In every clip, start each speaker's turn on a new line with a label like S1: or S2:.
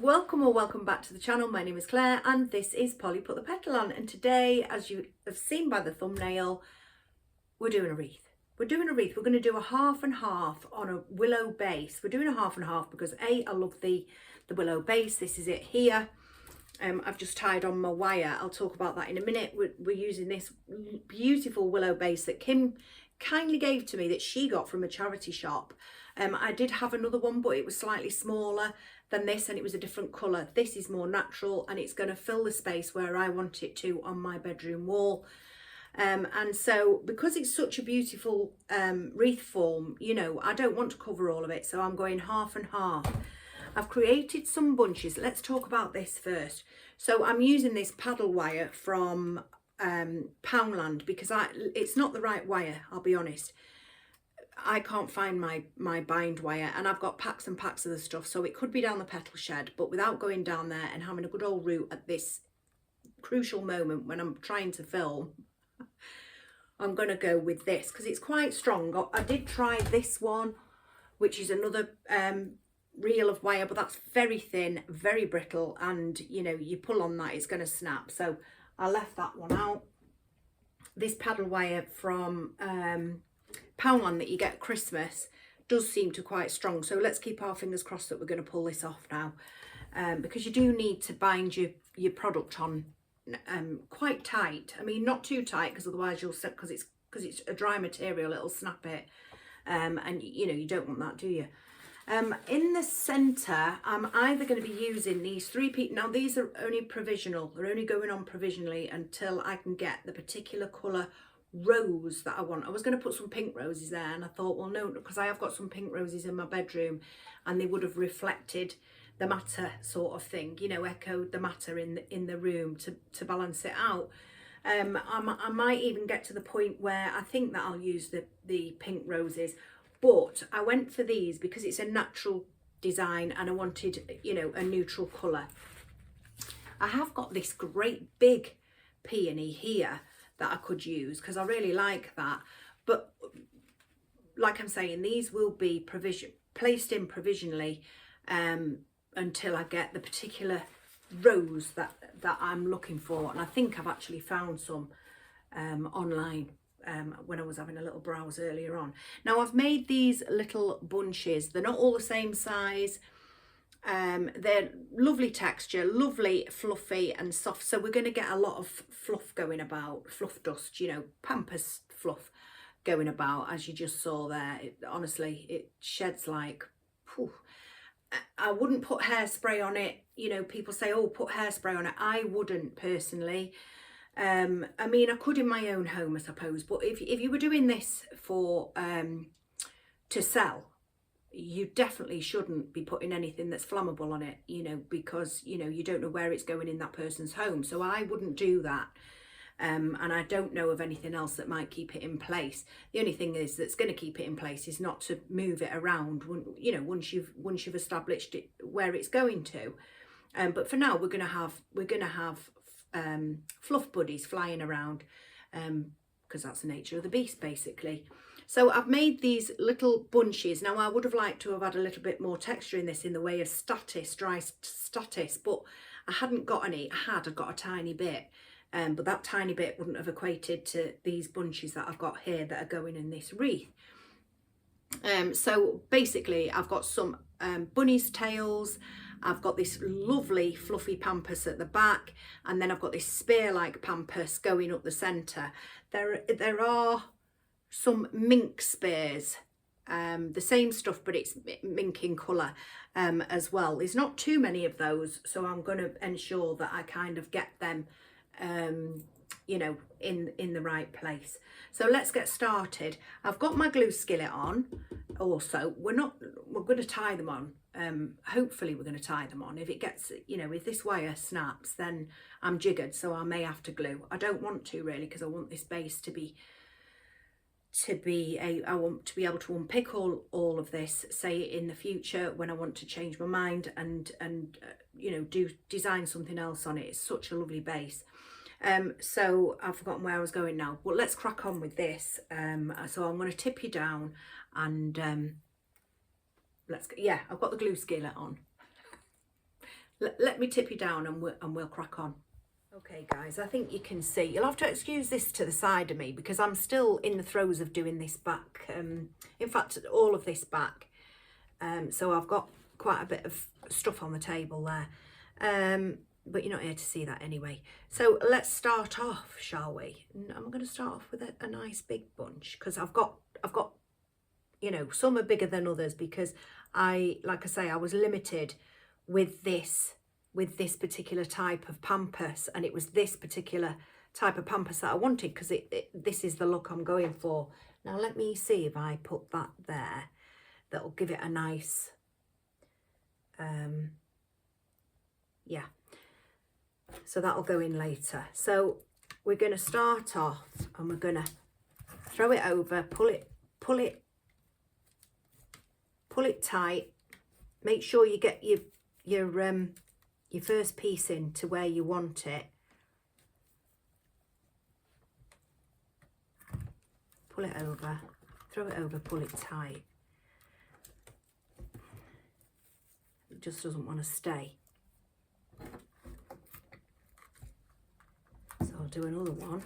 S1: welcome or welcome back to the channel. My name is Claire and this is Polly Put the Petal On, and today, as you have seen by the thumbnail, we're doing a wreath. We're going to do a half and half on a willow base. We're doing a half and half because I love the willow base. This is it here. I've just tied on my wire. I'll talk about that in a minute. We're using this beautiful willow base that Kim kindly gave to me, that she got from a charity shop. I did have another one, but it was slightly smaller than this and it was a different colour. This is more natural and it's going to fill the space where I want it to on my bedroom wall. And so because it's such a beautiful wreath form, you know, I don't want to cover all of it, so I'm going half and half. I've created some bunches. Let's talk about this first. So I'm using this paddle wire from Poundland because it's not the right wire, I'll be honest. I can't find my bind wire and I've got packs and packs of the stuff, so it could be down the petal shed, but without going down there and having a good old route at this crucial moment when I'm trying to film, I'm going to go with this because it's quite strong. I did try this one, which is another reel of wire, but that's very thin, very brittle, and you know, you pull on that, it's going to snap. So I left that one out. This paddle wire from Poundland that you get at Christmas does seem to quite strong, so let's keep our fingers crossed that we're going to pull this off now, because you do need to bind your product on quite tight. I mean, not too tight because otherwise you'll set, because it's a dry material, it'll snap it, and you know, you don't want that, do you? In the centre, I'm either going to be using these 3 pieces. Now these are only provisional, they're only going on provisionally until I can get the particular colour rose that I want. I was going to put some pink roses there and I thought, well no, because I have got some pink roses in my bedroom and they would have reflected the matter sort of thing, you know, echoed the matter in the room to balance it out. I might even get to the point where I think that I'll use the pink roses, but I went for these because it's a natural design and I wanted, you know, a neutral colour. I have got this great big peony here that I could use because I really like that, but like I'm saying, these will be placed in provisionally until I get the particular rose that I'm looking for, and I think I've actually found some online when I was having a little browse earlier on. Now I've made these little bunches. They're not all the same size. They're lovely texture, lovely fluffy and soft, so we're going to get a lot of fluff going about, fluff dust, you know, Pampas fluff going about, as you just saw there. Honestly, it sheds like, whew. I wouldn't put hairspray on it. You know, people say, oh, put hairspray on it. I wouldn't personally. I mean, I could in my own home, I suppose, but if you were doing this for to sell, you definitely shouldn't be putting anything that's flammable on it, you know, because, you know, you don't know where it's going in that person's home. So I wouldn't do that. And I don't know of anything else that might keep it in place. The only thing is that's going to keep it in place is not to move it around, you know, once you've established it where it's going to. But for now, we're going to have fluff buddies flying around, because that's the nature of the beast, basically. So I've made these little bunches. Now I would have liked to have had a little bit more texture in this in the way of status, dry status, but I hadn't got any. I'd got a tiny bit, but that tiny bit wouldn't have equated to these bunches that I've got here that are going in this wreath. So basically I've got some bunny's tails. I've got this lovely fluffy pampas at the back, and then I've got this spear-like pampas going up the centre. There are some mink spears, the same stuff, but it's mink in colour as well. There's not too many of those, so I'm going to ensure that I kind of get them you know, in the right place. So let's get started. I've got my glue skillet on also. We're going to tie them on. Hopefully we're going to tie them on. If it gets, you know, if this wire snaps, then I'm jiggered, so I may have to glue. I don't want to really, because I want this base I want to be able to unpick all of this, say in the future when I want to change my mind and you know, design something else on it. It's such a lovely base. So I've forgotten where I was going now, but let's crack on with this. So I'm going to tip you down and I've got the glue skillet on. let me tip you down and we'll crack on. Okay guys, I think you can see, you'll have to excuse this to the side of me because I'm still in the throes of doing this back, in fact all of this back, so I've got quite a bit of stuff on the table there, but you're not here to see that anyway. So let's start off, shall we? I'm going to start off with a nice big bunch because I've got, you know, some are bigger than others because like I say, I was limited with this particular type of Pampas, and it was this particular type of Pampas that I wanted because this is the look I'm going for. Now let me see if I put that there, that'll give it a nice, yeah, so that'll go in later. So we're going to start off and we're going to throw it over, pull it tight. Make sure you get your first piece in to where you want it. Pull it over, throw it over, pull it tight. It just doesn't want to stay. So I'll do another one.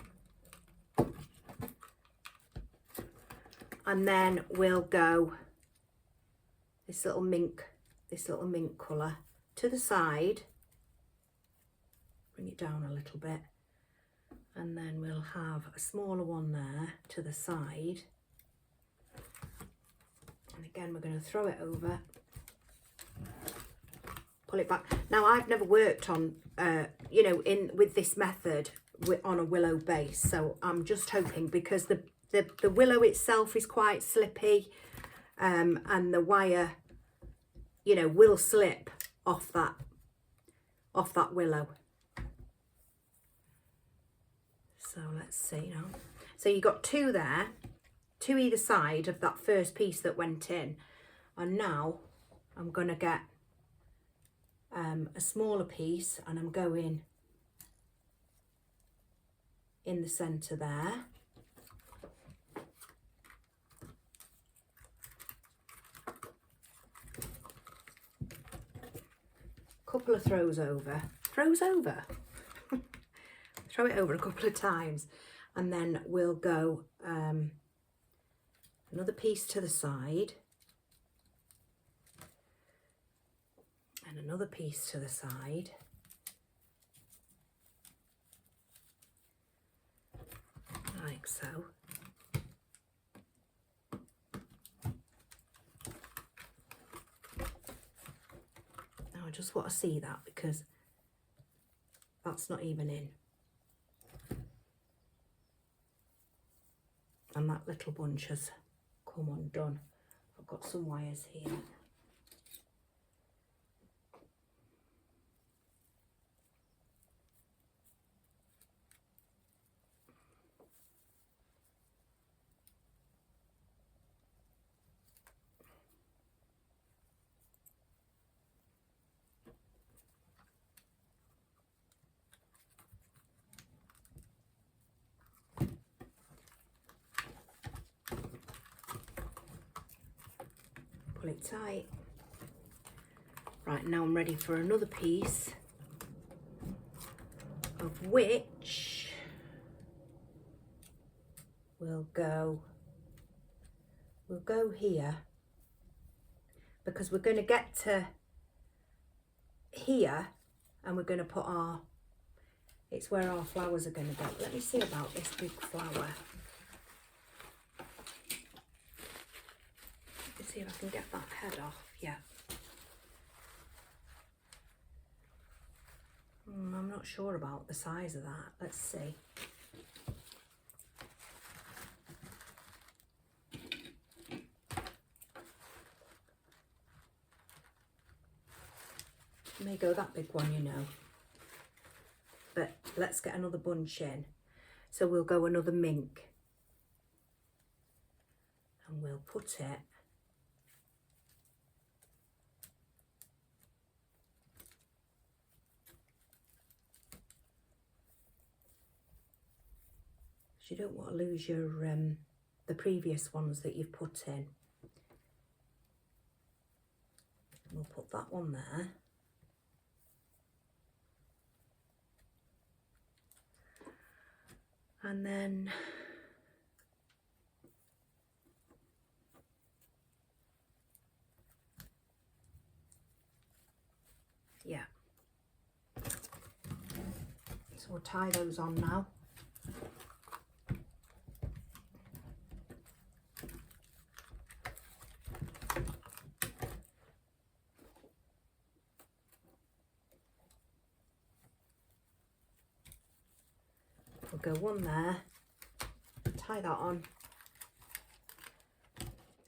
S1: And then we'll go this little mink colour to the side. Bring it down a little bit, and then we'll have a smaller one there to the side, and again we're going to throw it over, pull it back. Now I've never worked on you know, with this method on a willow base, so I'm just hoping, because the willow itself is quite slippy, and the wire, you know, will slip off that willow. So let's see now. So you got two there, two either side of that first piece that went in. And now I'm going to get a smaller piece, and I'm going in the centre there. Couple of throws over. Throw it over a couple of times, and then we'll go another piece to the side, and another piece to the side, like so. Now I just want to see that because that's not even in. And that little bunch has come undone. I've got some wires here. Pull it tight. Right, now I'm ready for another piece, of which we'll go here, because we're going to get to here and we're going to put it's where our flowers are going to go. Let me see about this big flower. See if I can get that head off. Yeah. I'm not sure about the size of that. Let's see. It may go that big one, you know. But let's get another bunch in. So we'll go another mink. And we'll put it you don't want to lose your the previous ones that you've put in. We'll put that one there. And then yeah, so we'll tie those on now. We'll go one there, tie that on.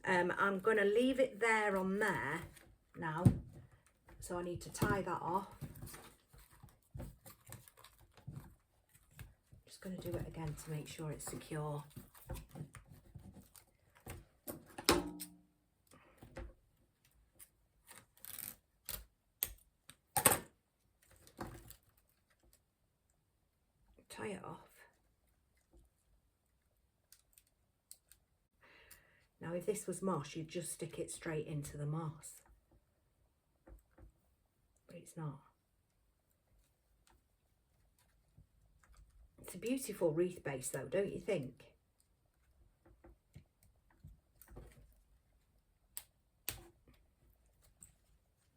S1: I'm going to leave it there on there now, so I need to tie that off. Just going to do it again to make sure it's secure. Tie it off. Now if this was moss, you'd just stick it straight into the moss, but it's not. It's a beautiful wreath base though, don't you think?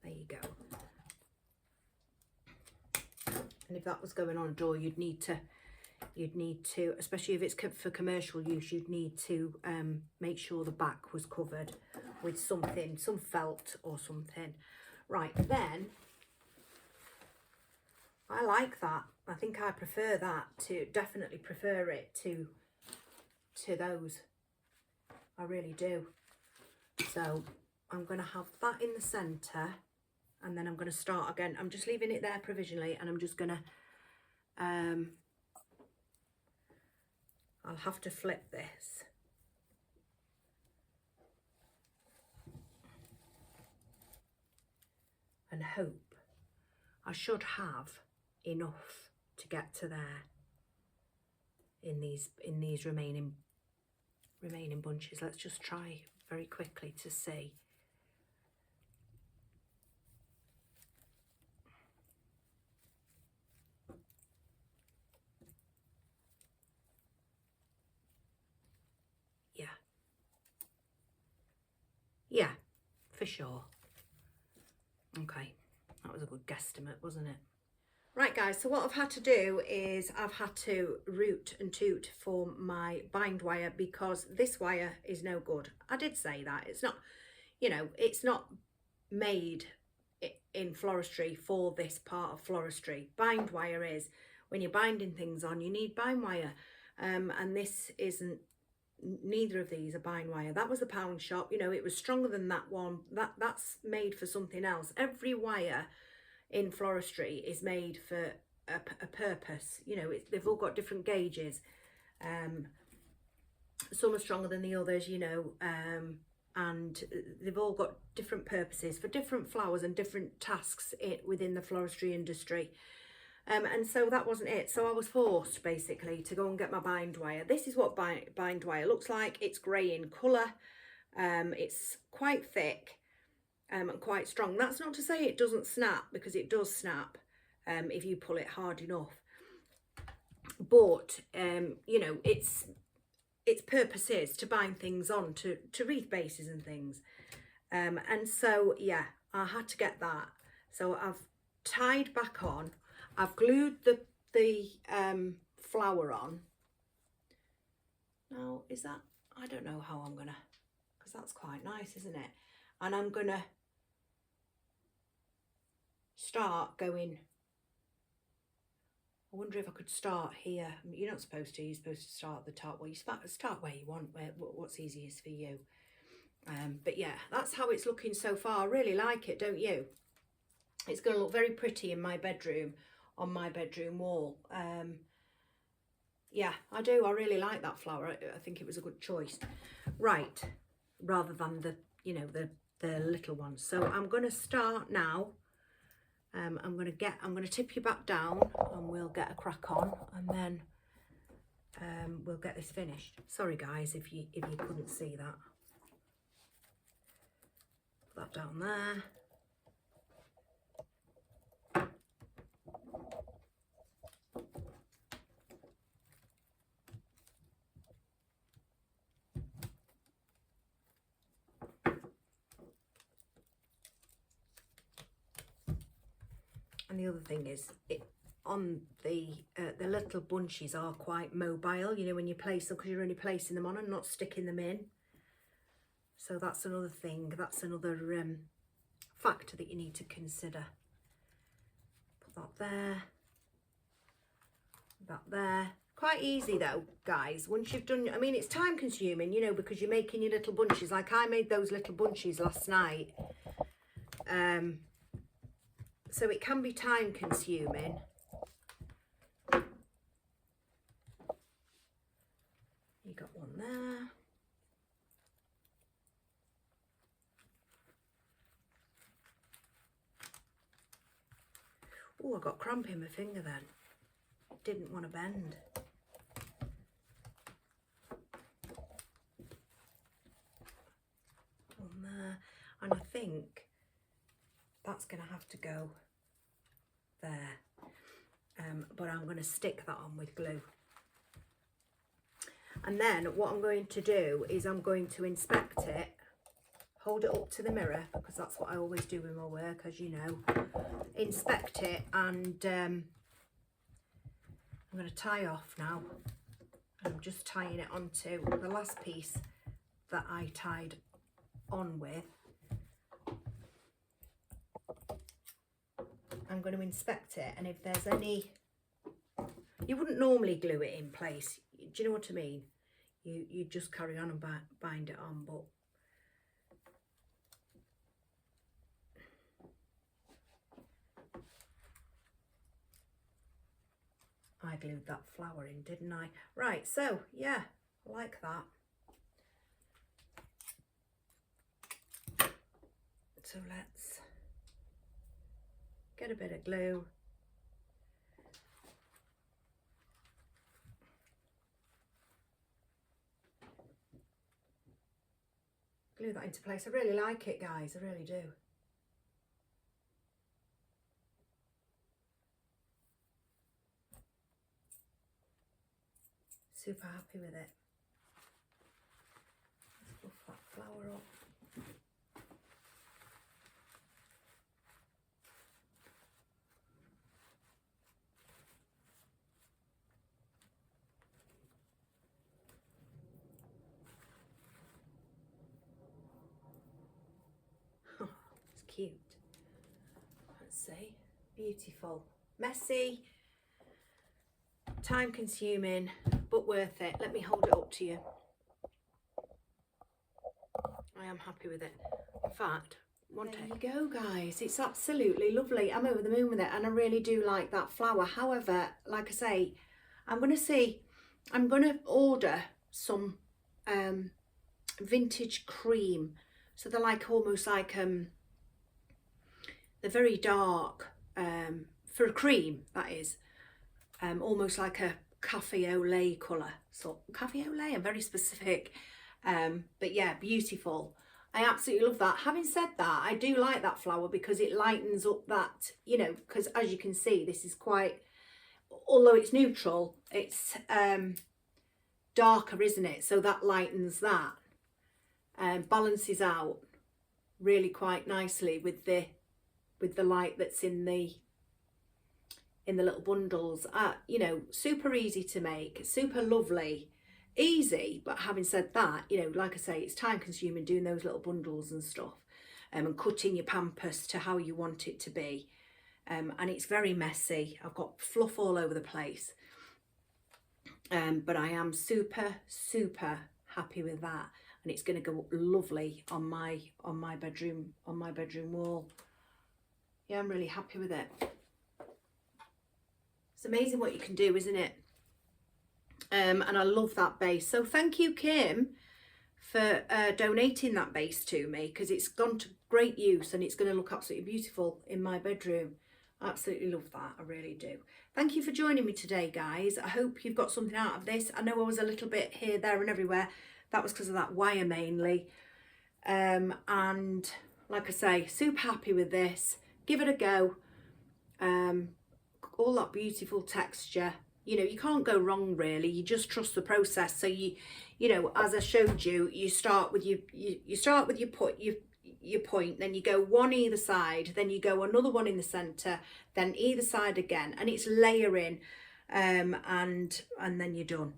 S1: There you go. And if that was going on a door, you'd need to, especially if it's for commercial use, you'd need to make sure the back was covered with something, some felt or something. Right, then, I like that. I think I prefer that to, definitely prefer it to those. I really do. So I'm going to have that in the centre, and then I'm going to start again. I'm just leaving it there provisionally, and I'm just going to, I'll have to flip this. And hope I should have enough to get to there in these remaining bunches. Let's just try very quickly to see. Yeah, for sure. Okay, that was a good guesstimate, wasn't it? Right guys, so what I've had to do is I've had to root and toot for my bind wire because this wire is no good. I did say that. It's not, you know, it's not made in floristry for this part of floristry. Bind wire is, when you're binding things on, you need bind wire. And this isn't, neither of these are bind wire. That was the pound shop, you know, it was stronger than that one. That's made for something else. Every wire in floristry is made for a purpose, you know. They've all got different gauges. Some are stronger than the others, you know, and they've all got different purposes for different flowers and different tasks within the floristry industry. And so that wasn't it. So I was forced basically to go and get my bind wire. This is what bind wire looks like. It's grey in colour. It's quite thick and quite strong. That's not to say it doesn't snap, because it does snap if you pull it hard enough. But, you know, its purpose is to bind things on to wreath bases and things. And so, yeah, I had to get that. So I've tied back on. I've glued the flower on. Now, is that, I don't know how I'm gonna, because that's quite nice, isn't it? And I'm gonna start going, I wonder if I could start here. You're not supposed to, you're supposed to start at the top. Well, you start where you want, what's easiest for you. But yeah, that's how it's looking so far. I really like it, don't you? It's going to look very pretty in my bedroom, on my bedroom wall. Yeah, I do. I really like that flower. I think it was a good choice. Right, rather than the, you know, the little ones. So I'm going to start now. I'm going to tip you back down and we'll get a crack on, and then we'll get this finished. Sorry guys if you couldn't see that. Put that down there. And the other thing is, on the little bunches are quite mobile, you know, when you place them, because you're only placing them on and not sticking them in. So that's another thing, that's another factor that you need to consider. Put that there, that there. Quite easy though, guys, once you've done, I mean, it's time consuming, you know, because you're making your little bunches. Like I made those little bunches last night. So it can be time consuming. You got one there. Oh, I got cramp in my finger then. Didn't want to bend. On there. And I think that's going to have to go there. But I'm going to stick that on with glue. And then what I'm going to do is I'm going to inspect it, hold it up to the mirror, because that's what I always do with my work, as you know. Inspect it, and I'm going to tie off now. I'm just tying it onto the last piece that I tied on with. I'm going to inspect it, and if there's any, you wouldn't normally glue it in place, do you know what I mean? You just carry on and bind it on, but I glued that flower in, didn't I? Right, so yeah, I like that. So let's get a bit of glue. Glue that into place. I really like it, guys, I really do. Super happy with it. Let's fluff that flower up. Oh, it's cute. Let's see. Beautiful. Messy. Time consuming, but worth it. Let me hold it up to you. I am happy with it. In fact, there you go, guys. It's absolutely lovely. I'm over the moon with it, and I really do like that flower. However, like I say, I'm going to order some vintage cream. So they're like almost like they're very dark for a cream, that is. Almost like a cafe au lait colour. So cafe au lait, I'm very specific. But yeah, beautiful. I absolutely love that. Having said that, I do like that flower because it lightens up that, you know, because as you can see, this is quite, although it's neutral, it's darker, isn't it? So that lightens that, balances out really quite nicely with the light that's in the little bundles. You know, super easy to make, super lovely, easy. But having said that, you know, like I say, it's time consuming doing those little bundles and stuff, and cutting your Pampas to how you want it to be, and it's very messy. I've got fluff all over the place, but I am super happy with that, and it's going to go lovely on my bedroom wall. Yeah, I'm really happy with it. It's amazing what you can do, isn't it? And I love that base. So thank you, Kim, for donating that base to me, because it's gone to great use and it's going to look absolutely beautiful in my bedroom. I absolutely love that. I really do. Thank you for joining me today, guys. I hope you've got something out of this. I know I was a little bit here, there and everywhere. That was because of that wire mainly. And like I say, super happy with this. Give it a go. All that beautiful texture, you know, you can't go wrong really. You just trust the process. So you know, as I showed you, you start with your your point, then you go one either side, then you go another one in the center, then either side again, and it's layering, and then you're done.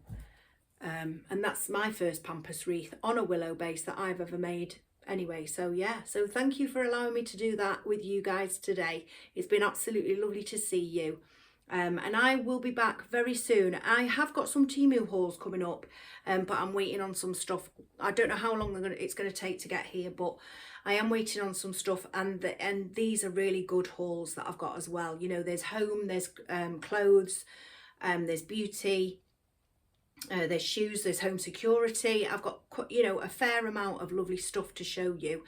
S1: And that's my first Pampas wreath on a willow base that I've ever made anyway. So yeah, so thank you for allowing me to do that with you guys today. It's been absolutely lovely to see you. And I will be back very soon. I have got some Temu hauls coming up, but I'm waiting on some stuff. I don't know how long it's going to take to get here, but I am waiting on some stuff, and these are really good hauls that I've got as well. You know, there's home, there's clothes, there's beauty, there's shoes, there's home security. I've got, you know, a fair amount of lovely stuff to show you.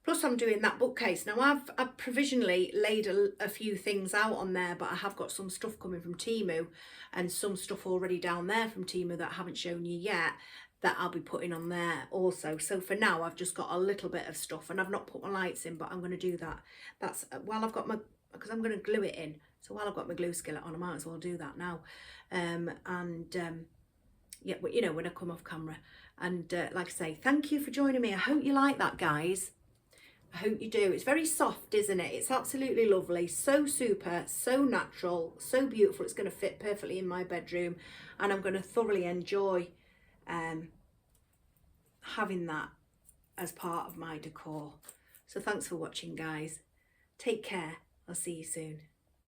S1: Plus I'm doing that bookcase. Now I've provisionally laid a few things out on there, but I have got some stuff coming from Temu and some stuff already down there from Temu that I haven't shown you yet that I'll be putting on there also. So for now I've just got a little bit of stuff, and I've not put my lights in, but I'm going to do that. That's while I've got my, because I'm going to glue it in. So while I've got my glue skillet on, I might as well do that now. Yeah, but you know, when I come off camera. And like I say, thank you for joining me. I hope you like that, guys. I hope you do. It's very soft, isn't it? It's absolutely lovely. So super, so natural, so beautiful. It's going to fit perfectly in my bedroom, and I'm going to thoroughly enjoy having that as part of my decor. So thanks for watching, guys. Take care. I'll see you soon.